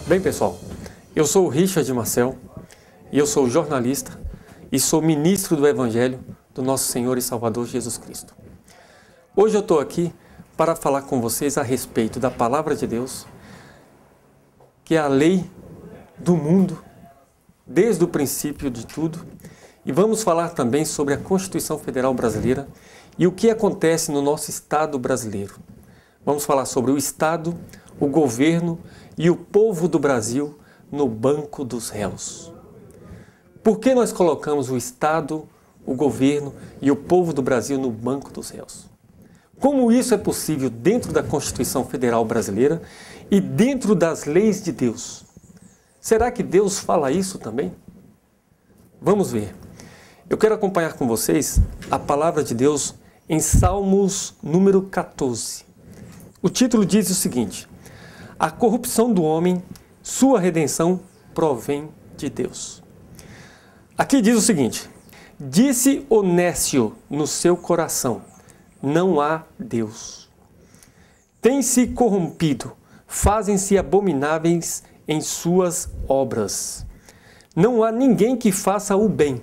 Bem, pessoal, eu sou o Richard Marcel e eu sou jornalista e sou ministro do Evangelho do nosso Senhor e Salvador Jesus Cristo. Hoje eu estou aqui para falar com vocês a respeito da Palavra de Deus, que é a lei do mundo, desde o princípio de tudo, e vamos falar também sobre a Constituição Federal Brasileira e o que acontece no nosso Estado brasileiro. Vamos falar sobre o Estado, o governo e o povo do Brasil no banco dos réus. Por que nós colocamos o Estado, o governo e o povo do Brasil no banco dos réus? Como isso é possível dentro da Constituição Federal Brasileira e dentro das leis de Deus? Será que Deus fala isso também? Vamos ver. Eu quero acompanhar com vocês a palavra de Deus em Salmos número 14. O título diz o seguinte: a corrupção do homem, sua redenção provém de Deus. Aqui diz o seguinte: disse o nécio no seu coração, não há Deus. Tem-se corrompido, fazem-se abomináveis em suas obras. Não há ninguém que faça o bem.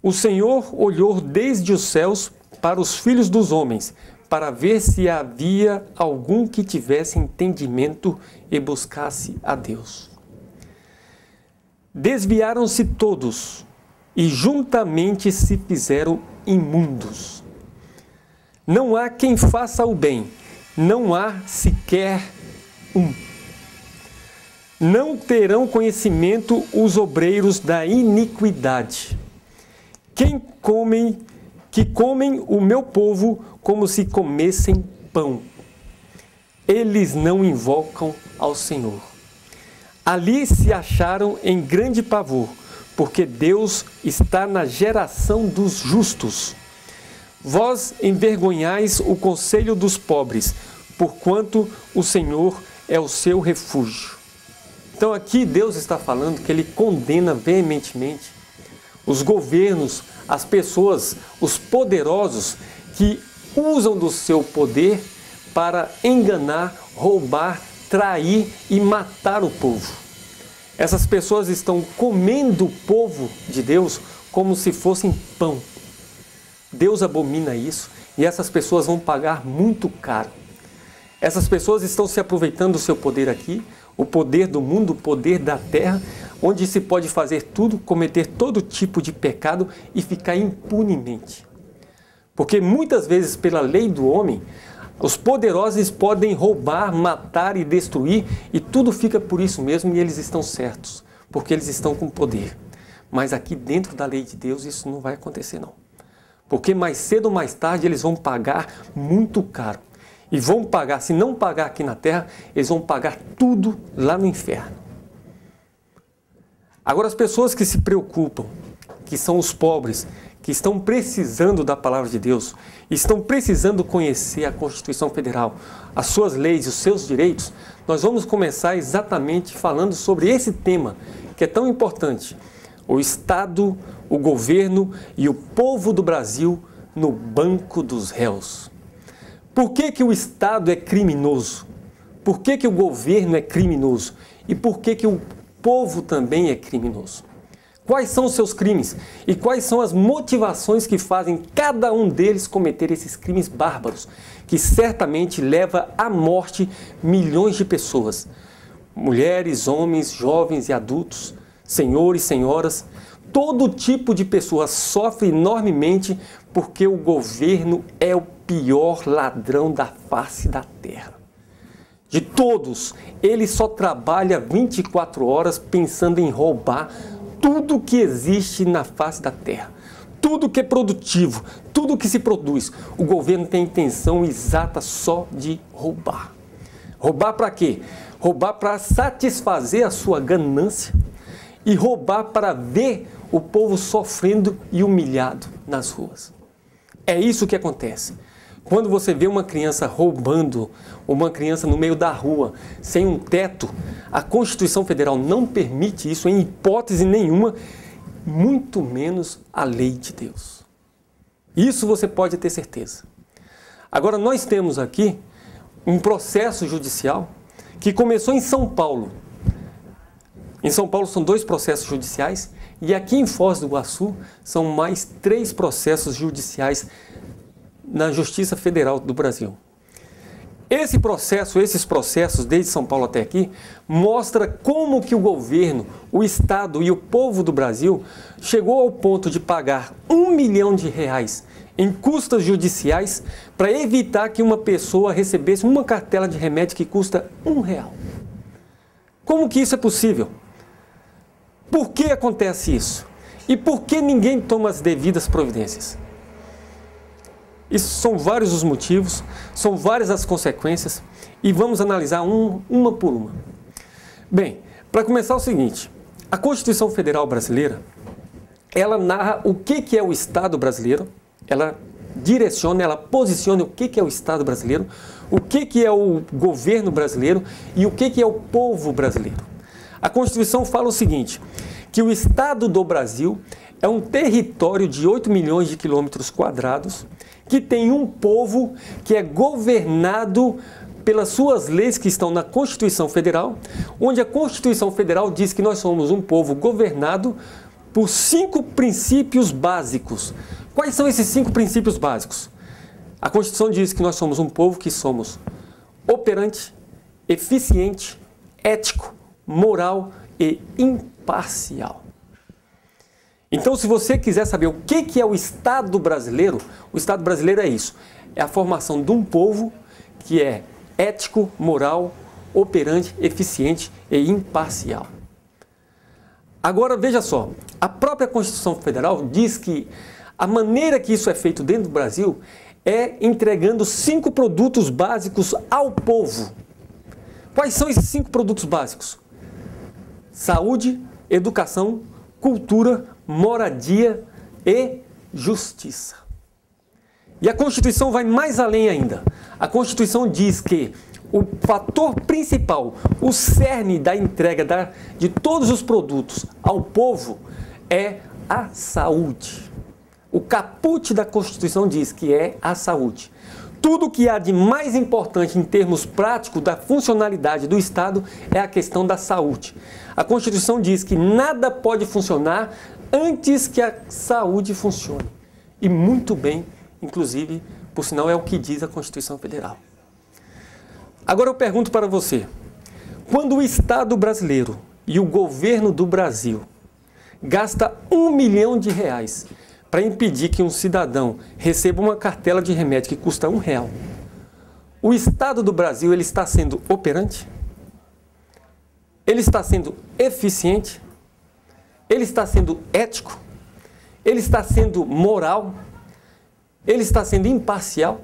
O Senhor olhou desde os céus para os filhos dos homens, para ver se havia algum que tivesse entendimento e buscasse a Deus. Desviaram-se todos e juntamente se fizeram imundos. Não há quem faça o bem, não há sequer um. Não terão conhecimento os obreiros da iniquidade, que comem o meu povo como se comessem pão. Eles não invocam ao Senhor. Ali se acharam em grande pavor, porque Deus está na geração dos justos. Vós envergonhais o conselho dos pobres, porquanto o Senhor é o seu refúgio. Então aqui Deus está falando que Ele condena veementemente os governos, as pessoas, os poderosos que usam do seu poder para enganar, roubar, trair e matar o povo. Essas pessoas estão comendo o povo de Deus como se fossem pão. Deus abomina isso e essas pessoas vão pagar muito caro. Essas pessoas estão se aproveitando do seu poder aqui, o poder do mundo, o poder da terra, onde se pode fazer tudo, cometer todo tipo de pecado e ficar impunemente. Porque muitas vezes, pela lei do homem, os poderosos podem roubar, matar e destruir, e tudo fica por isso mesmo, e eles estão certos, porque eles estão com poder. Mas aqui dentro da lei de Deus isso não vai acontecer não. Porque mais cedo ou mais tarde eles vão pagar muito caro. E vão pagar, se não pagar aqui na terra, eles vão pagar tudo lá no inferno. Agora as pessoas que se preocupam, que são os pobres, que estão precisando da palavra de Deus, estão precisando conhecer a Constituição Federal, as suas leis, os seus direitos, nós vamos começar exatamente falando sobre esse tema que é tão importante: o Estado, o governo e o povo do Brasil no banco dos réus. Por que o Estado é criminoso? Por que o governo é criminoso? E por que o povo também é criminoso? Quais são os seus crimes? E quais são as motivações que fazem cada um deles cometer esses crimes bárbaros, que certamente leva à morte milhões de pessoas? Mulheres, homens, jovens e adultos, senhores, senhoras, todo tipo de pessoa sofre enormemente porque o governo é o pior ladrão da face da terra. De todos, ele só trabalha 24 horas pensando em roubar tudo que existe na face da terra. Tudo que é produtivo, tudo que se produz, o governo tem a intenção exata só de roubar. Roubar para quê? Roubar para satisfazer a sua ganância e roubar para ver o povo sofrendo e humilhado nas ruas. É isso que acontece. Quando você vê uma criança roubando, uma criança no meio da rua, sem um teto, a Constituição Federal não permite isso em hipótese nenhuma, muito menos a lei de Deus. Isso você pode ter certeza. Agora, nós temos aqui um processo judicial que começou em São Paulo, Em São Paulo são 2 processos judiciais e aqui em Foz do Iguaçu são mais 3 processos judiciais na Justiça Federal do Brasil. Esses processos, desde São Paulo até aqui, mostra como que o governo, o Estado e o povo do Brasil chegou ao ponto de pagar R$1 milhão em custas judiciais para evitar que uma pessoa recebesse uma cartela de remédio que custa R$1. Como que isso é possível? Por que acontece isso? E por que ninguém toma as devidas providências? Isso são vários os motivos, são várias as consequências e vamos analisar uma por uma. Bem, para começar é o seguinte, a Constituição Federal Brasileira, ela narra o que é o Estado brasileiro, ela direciona, ela posiciona o que é o Estado brasileiro, o que é o governo brasileiro e o que é o povo brasileiro. A Constituição fala o seguinte, que o Estado do Brasil é um território de 8 milhões de quilômetros quadrados, que tem um povo que é governado pelas suas leis que estão na Constituição Federal, onde a Constituição Federal diz que nós somos um povo governado por 5 princípios básicos. Quais são esses 5 princípios básicos? A Constituição diz que nós somos um povo que somos operante, eficiente, ético, moral e imparcial. Então, se você quiser saber o que é o Estado brasileiro é isso. É a formação de um povo que é ético, moral, operante, eficiente e imparcial. Agora, veja só, a própria Constituição Federal diz que a maneira que isso é feito dentro do Brasil é entregando 5 produtos básicos ao povo. Quais são esses 5 produtos básicos? Saúde, educação, cultura, moradia e justiça. E a Constituição vai mais além ainda. A Constituição diz que o fator principal, o cerne da entrega de todos os produtos ao povo é a saúde. O caput da Constituição diz que é a saúde. Tudo que há de mais importante em termos práticos da funcionalidade do Estado é a questão da saúde. A Constituição diz que nada pode funcionar antes que a saúde funcione. E muito bem, inclusive, por sinal é o que diz a Constituição Federal. Agora eu pergunto para você, quando o Estado brasileiro e o governo do Brasil gasta R$1 milhão para impedir que um cidadão receba uma cartela de remédio que custa R$1, o Estado do Brasil ele está sendo operante? Ele está sendo eficiente? Ele está sendo ético? Ele está sendo moral? Ele está sendo imparcial?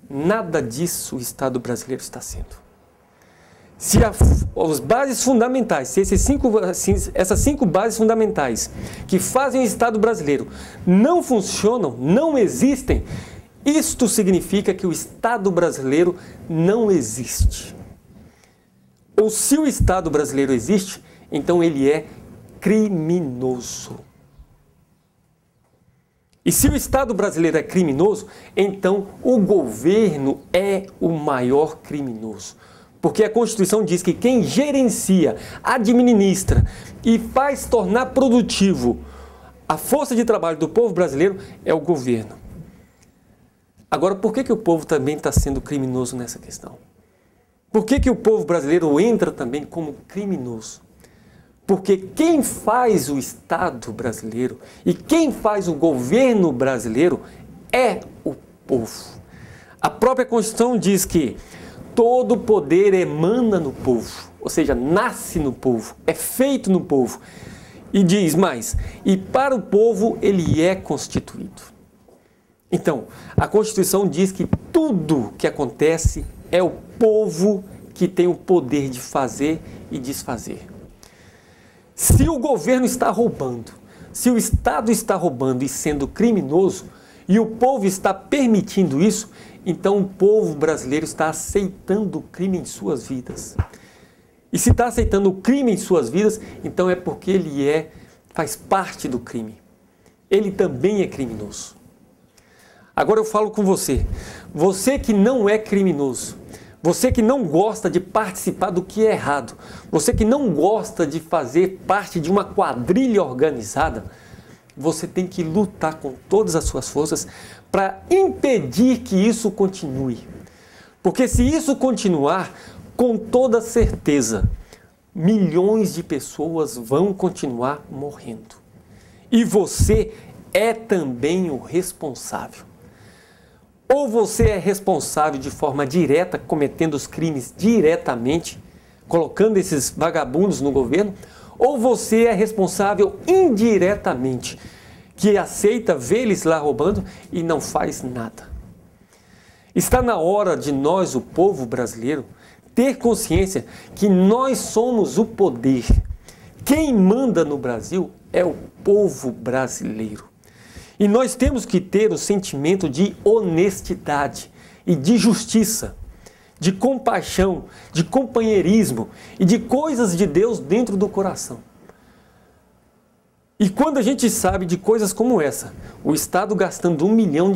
Nada disso o Estado brasileiro está sendo. Se as bases fundamentais, se essas 5 bases fundamentais que fazem o Estado brasileiro não funcionam, não existem, isto significa que o Estado brasileiro não existe. Ou se o Estado brasileiro existe, então ele é criminoso. E se o Estado brasileiro é criminoso, então o governo é o maior criminoso. Porque a Constituição diz que quem gerencia, administra e faz tornar produtivo a força de trabalho do povo brasileiro é o governo. Agora, por que o povo também está sendo criminoso nessa questão? Por que o povo brasileiro entra também como criminoso? Porque quem faz o Estado brasileiro e quem faz o governo brasileiro é o povo. A própria Constituição diz que todo poder emana no povo, ou seja, nasce no povo, é feito no povo. E diz mais, e para o povo ele é constituído. Então, a Constituição diz que tudo que acontece é o povo que tem o poder de fazer e desfazer. Se o governo está roubando, se o Estado está roubando e sendo criminoso, e o povo está permitindo isso, então o povo brasileiro está aceitando o crime em suas vidas. E se está aceitando o crime em suas vidas, então é porque ele faz parte do crime. Ele também é criminoso. Agora eu falo com você, você que não é criminoso, Você que não gosta de participar do que é errado, você que não gosta de fazer parte de uma quadrilha organizada, você tem que lutar com todas as suas forças para impedir que isso continue. Porque se isso continuar, com toda certeza, milhões de pessoas vão continuar morrendo. E você é também o responsável. Ou você é responsável de forma direta, cometendo os crimes diretamente, colocando esses vagabundos no governo, ou você é responsável indiretamente, que aceita ver eles lá roubando e não faz nada. Está na hora de nós, o povo brasileiro, ter consciência que nós somos o poder. Quem manda no Brasil é o povo brasileiro. E nós temos que ter o sentimento de honestidade e de justiça, de compaixão, de companheirismo e de coisas de Deus dentro do coração. E quando a gente sabe de coisas como essa, o Estado gastando R$1 milhão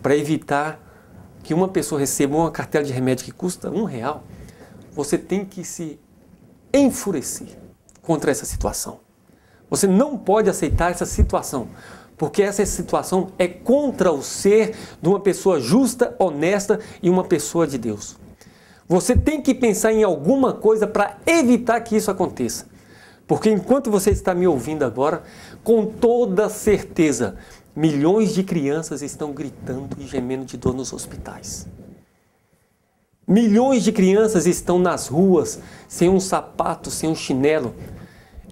para evitar que uma pessoa receba uma cartela de remédio que custa R$1, você tem que se enfurecer contra essa situação. Você não pode aceitar essa situação, porque essa situação é contra o ser de uma pessoa justa, honesta e uma pessoa de Deus. Você tem que pensar em alguma coisa para evitar que isso aconteça. Porque enquanto você está me ouvindo agora, com toda certeza, milhões de crianças estão gritando e gemendo de dor nos hospitais. Milhões de crianças estão nas ruas, sem um sapato, sem um chinelo.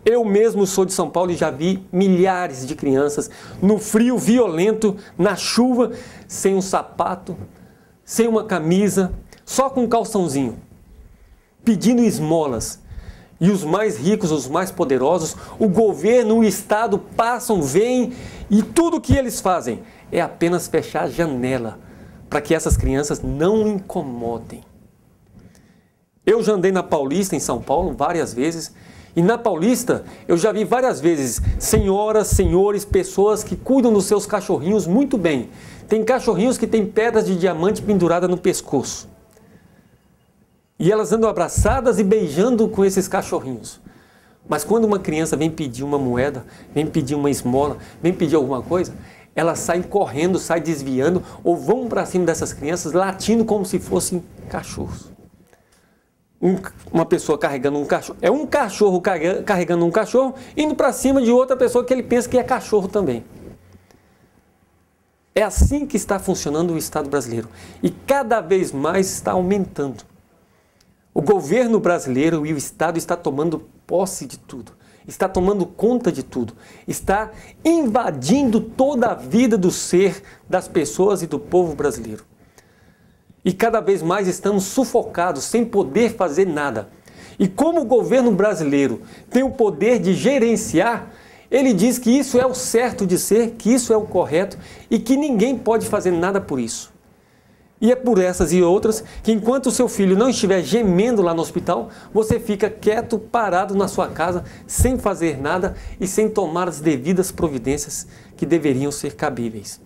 Eu mesmo sou de São Paulo e já vi milhares de crianças no frio violento, na chuva, sem um sapato, sem uma camisa, só com um calçãozinho, pedindo esmolas. E os mais ricos, os mais poderosos, o governo, o Estado passam, vêm e tudo o que eles fazem é apenas fechar a janela para que essas crianças não incomodem. Eu já andei na Paulista, em São Paulo, várias vezes. E na Paulista, eu já vi várias vezes senhoras, senhores, pessoas que cuidam dos seus cachorrinhos muito bem. Tem cachorrinhos que têm pedras de diamante penduradas no pescoço. E elas andam abraçadas e beijando com esses cachorrinhos. Mas quando uma criança vem pedir uma moeda, vem pedir uma esmola, vem pedir alguma coisa, elas saem correndo, saem desviando ou vão para cima dessas crianças latindo como se fossem cachorros. Uma pessoa carregando um cachorro, é um cachorro carregando um cachorro, indo para cima de outra pessoa que ele pensa que é cachorro também. É assim que está funcionando o Estado brasileiro. E cada vez mais está aumentando. O governo brasileiro e o Estado está tomando posse de tudo. Está tomando conta de tudo. Está invadindo toda a vida do ser das pessoas e do povo brasileiro. E cada vez mais estamos sufocados, sem poder fazer nada. E como o governo brasileiro tem o poder de gerenciar, ele diz que isso é o certo de ser, que isso é o correto e que ninguém pode fazer nada por isso. E é por essas e outras que enquanto o seu filho não estiver gemendo lá no hospital, você fica quieto, parado na sua casa, sem fazer nada e sem tomar as devidas providências que deveriam ser cabíveis.